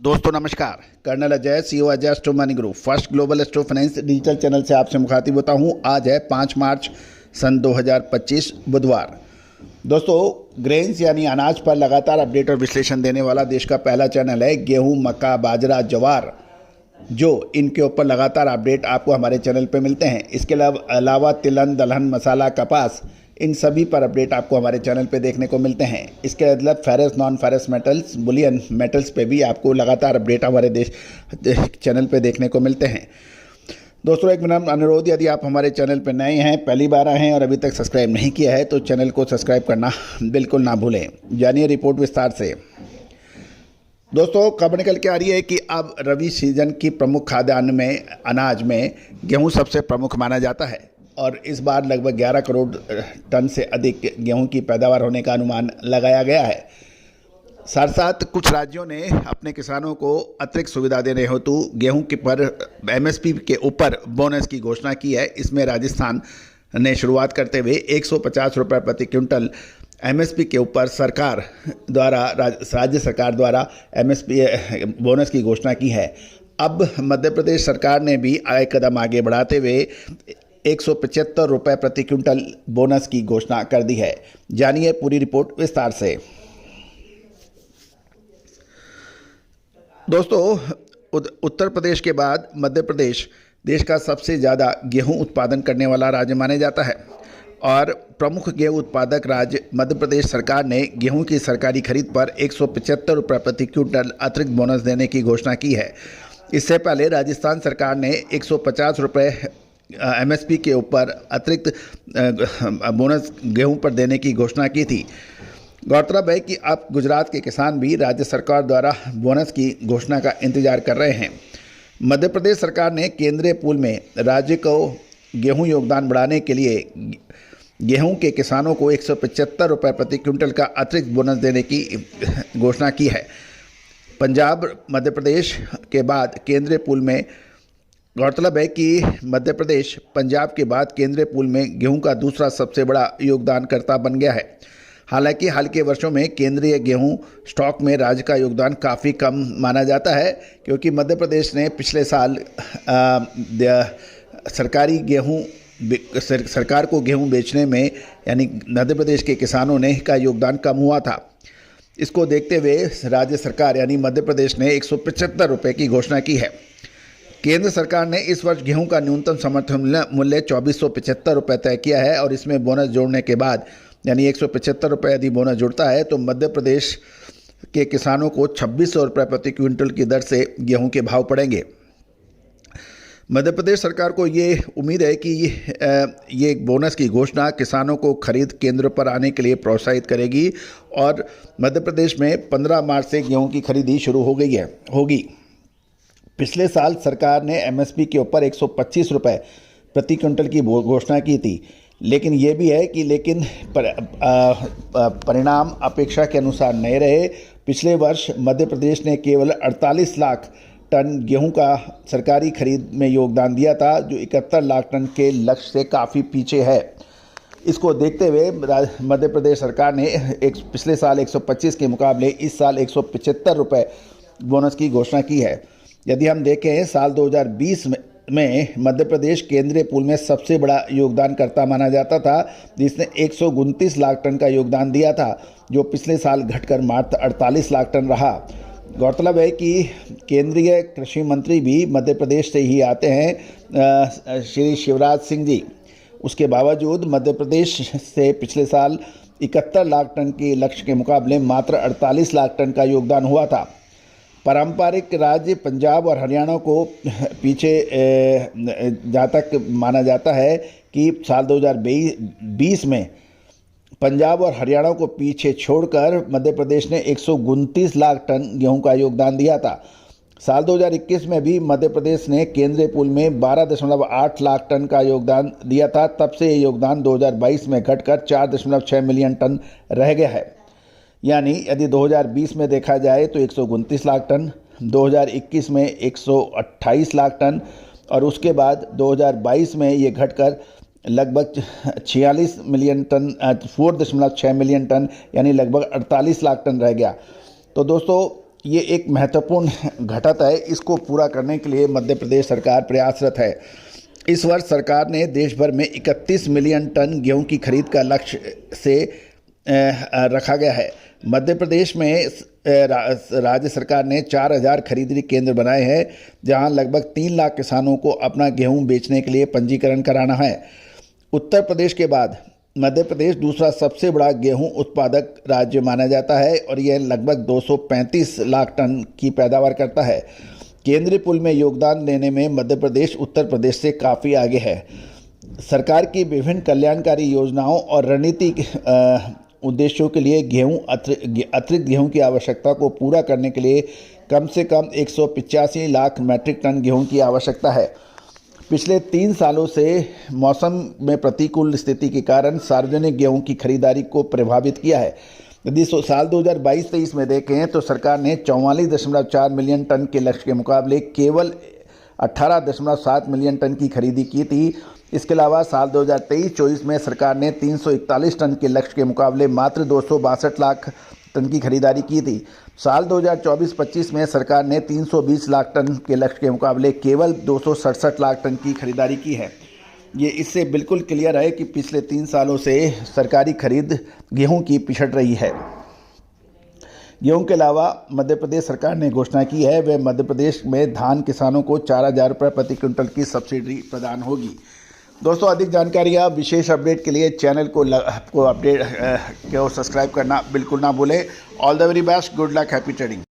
दोस्तों नमस्कार। Colonel Ajay, CEO Ajay astro money group first global astro finance digital channel से आपसे मुखातिब होता हूं। आज है 5 मार्च सन 2025 बुधवार। दोस्तों, ग्रेन्स यानी अनाज पर लगातार अपडेट और विश्लेषण देने वाला देश का पहला चैनल है गेहूं, मक्का, बाजरा, ज्वार, जो इनके ऊपर लगातार अपडेट आपको हमारे चैनल पे मिलते हैं। इसके अलावा तिलहन, दलहन, मसाला, कपास, इन सभी पर अपडेट आपको हमारे चैनल पे देखने को मिलते हैं। इसके अलावा ferrous, non ferrous metals, Boolean metals पे भी आपको लगातार अपडेट हमारे देश चैनल पे देखने को मिलते हैं। दोस्तों, एक विनम्र अनुरोध, यदि आप हमारे चैनल पर नए हैं, पहली बार आए हैं और अभी तक सब्सक्राइब नहीं किया है तो चैनल को सब्सक्राइब करना बिल्कुल ना भूलें। जानिए रिपोर्ट विस्तार से। दोस्तों, खबर निकल के आ रही है कि अब रबी सीजन की प्रमुख खाद्यान्न में अनाज में गेहूं सबसे प्रमुख माना जाता है और इस बार लगभग 11 करोड़ टन से अधिक गेहूं की पैदावार होने का अनुमान लगाया गया है। साथ साथ कुछ राज्यों ने अपने किसानों को अतिरिक्त सुविधा देने हेतु गेहूं के पर एमएसपी के ऊपर बोनस की घोषणा की है। इसमें राजस्थान ने शुरुआत करते हुए 150 रुपये प्रति क्विंटल एमएसपी के ऊपर सरकार द्वारा राज्य सरकार द्वारा एमएसपी बोनस की घोषणा की है। अब मध्य प्रदेश सरकार ने भी एक कदम आगे बढ़ाते हुए 175 रुपये प्रति क्विंटल बोनस की घोषणा कर दी है। जानिए पूरी रिपोर्ट विस्तार से। दोस्तों, उत्तर प्रदेश के बाद मध्य प्रदेश देश का सबसे ज़्यादा गेहूं उत्पादन करने वाला राज्य माना जाता है और प्रमुख गेहूं उत्पादक राज्य मध्य प्रदेश सरकार ने गेहूं की सरकारी खरीद पर 175 रुपये प्रति क्विंटल अतिरिक्त बोनस देने की घोषणा की है। इससे पहले राजस्थान सरकार ने 150 रुपये एमएसपी के ऊपर अतिरिक्त बोनस गेहूं पर देने की घोषणा की थी। गौरतलब है कि अब गुजरात के किसान भी राज्य सरकार द्वारा बोनस की घोषणा का इंतजार कर रहे हैं। मध्य प्रदेश सरकार ने केंद्रीय पूल में राज्य को गेहूं योगदान बढ़ाने के लिए गेहूं के किसानों को 175 रुपये प्रति क्विंटल का अतिरिक्त बोनस देने की घोषणा की है। पंजाब, मध्य प्रदेश के बाद केंद्रीय पूल में गौरतलब है कि मध्य प्रदेश पंजाब के बाद केंद्रीय पूल में गेहूं का दूसरा सबसे बड़ा योगदानकर्ता बन गया है। हालांकि हाल के वर्षों में केंद्रीय गेहूं स्टॉक में राज्य का योगदान काफ़ी कम माना जाता है, क्योंकि मध्य प्रदेश ने पिछले साल सरकार को गेहूं बेचने में यानी मध्य प्रदेश के किसानों ने का योगदान कम हुआ था। इसको देखते हुए राज्य सरकार यानी मध्य प्रदेश ने 175 रुपये की घोषणा की है। केंद्र सरकार ने इस वर्ष गेहूं का न्यूनतम समर्थन मूल्य 2475 रुपये तय किया है और इसमें बोनस जोड़ने के बाद यानी 175 रुपये यदि बोनस जुड़ता है तो मध्य प्रदेश के किसानों को 2600 रुपये प्रति क्विंटल की दर से गेहूं के भाव पड़ेंगे। मध्य प्रदेश सरकार को ये उम्मीद है कि ये बोनस की घोषणा किसानों को खरीद केंद्र पर आने के लिए प्रोत्साहित करेगी और मध्य प्रदेश में 15 मार्च से गेहूं की खरीदी शुरू होगी। पिछले साल सरकार ने एमएसपी के ऊपर 125 रुपये प्रति क्विंटल की घोषणा की थी, लेकिन ये भी है कि परिणाम अपेक्षा के अनुसार नहीं रहे। पिछले वर्ष मध्य प्रदेश ने केवल 48 लाख टन गेहूं का सरकारी खरीद में योगदान दिया था, जो 71 लाख टन के लक्ष्य से काफ़ी पीछे है। इसको देखते हुए मध्य प्रदेश सरकार ने पिछले साल 125 के मुकाबले इस साल 175 रुपये बोनस की घोषणा की है। यदि हम देखें, साल 2020 में मध्य प्रदेश केंद्रीय पूल में सबसे बड़ा योगदानकर्ता माना जाता था, जिसने 129 लाख टन का योगदान दिया था, जो पिछले साल घटकर मात्र 48 लाख टन रहा। गौरतलब है कि केंद्रीय कृषि मंत्री भी मध्य प्रदेश से ही आते हैं, श्री शिवराज सिंह जी। उसके बावजूद मध्य प्रदेश से पिछले साल 71 लाख टन के लक्ष्य के मुकाबले मात्र 48 लाख टन का योगदान हुआ था। पारंपरिक राज्य पंजाब और हरियाणा को पीछे जहाँ तक माना जाता है कि साल 2020 में पंजाब और हरियाणा को पीछे छोड़कर मध्य प्रदेश ने 129 लाख टन गेहूं का योगदान दिया था। साल 2021 में भी मध्य प्रदेश ने केंद्रीय पूल में 12.8 लाख टन का योगदान दिया था। तब से ये योगदान 2022 में घटकर 4.6 मिलियन टन रह गया है। यानी यदि 2020 में देखा जाए तो 129 लाख टन, 2021 में 128 लाख टन और उसके बाद 2022 में ये घटकर लगभग 46 मिलियन टन 4.6 मिलियन टन यानी लगभग 48 लाख टन रह गया। तो दोस्तों, ये एक महत्वपूर्ण घटक है। इसको पूरा करने के लिए मध्य प्रदेश सरकार प्रयासरत है। इस वर्ष सरकार ने देश भर में 31 मिलियन टन गेहूं की खरीद का लक्ष्य से रखा गया है। मध्य प्रदेश में राज्य सरकार ने 4000 खरीदी केंद्र बनाए हैं, जहां लगभग 3 लाख किसानों को अपना गेहूं बेचने के लिए पंजीकरण कराना है। उत्तर प्रदेश के बाद मध्य प्रदेश दूसरा सबसे बड़ा गेहूं उत्पादक राज्य माना जाता है और यह लगभग 235 लाख टन की पैदावार करता है। केंद्रीय पुल में योगदान देने में मध्य प्रदेश उत्तर प्रदेश से काफ़ी आगे है। सरकार की विभिन्न कल्याणकारी योजनाओं और रणनीतिक उद्देश्यों के लिए अतिरिक्त गेहूं की आवश्यकता को पूरा करने के लिए कम से कम 185 लाख मैट्रिक टन गेहूं की आवश्यकता है। पिछले 3 सालों से मौसम में प्रतिकूल स्थिति के कारण सार्वजनिक गेहूं की खरीदारी को प्रभावित किया है। यदि साल 2022-23 में देखें तो सरकार ने 44.4 मिलियन टन के लक्ष्य के मुकाबले केवल 18.7 मिलियन टन की खरीदी की थी। इसके अलावा साल 2023-24 में सरकार ने 341 टन के लक्ष्य के मुकाबले मात्र 262 लाख टन की खरीदारी की थी। साल 2024-25 में सरकार ने 320 लाख टन के लक्ष्य के मुकाबले केवल 267 लाख टन की खरीदारी की है। ये इससे बिल्कुल क्लियर है कि पिछले 3 सालों से सरकारी खरीद गेहूं की पिछड़ रही है। गेहूं के अलावा मध्य प्रदेश सरकार ने घोषणा की है वह मध्य प्रदेश में धान किसानों को 4000 रुपये प्रति क्विंटल की सब्सिडी प्रदान होगी। दोस्तों, अधिक जानकारी या विशेष अपडेट के लिए चैनल को सब्सक्राइब करना बिल्कुल ना भूलें। All the very best, good luck, happy trading.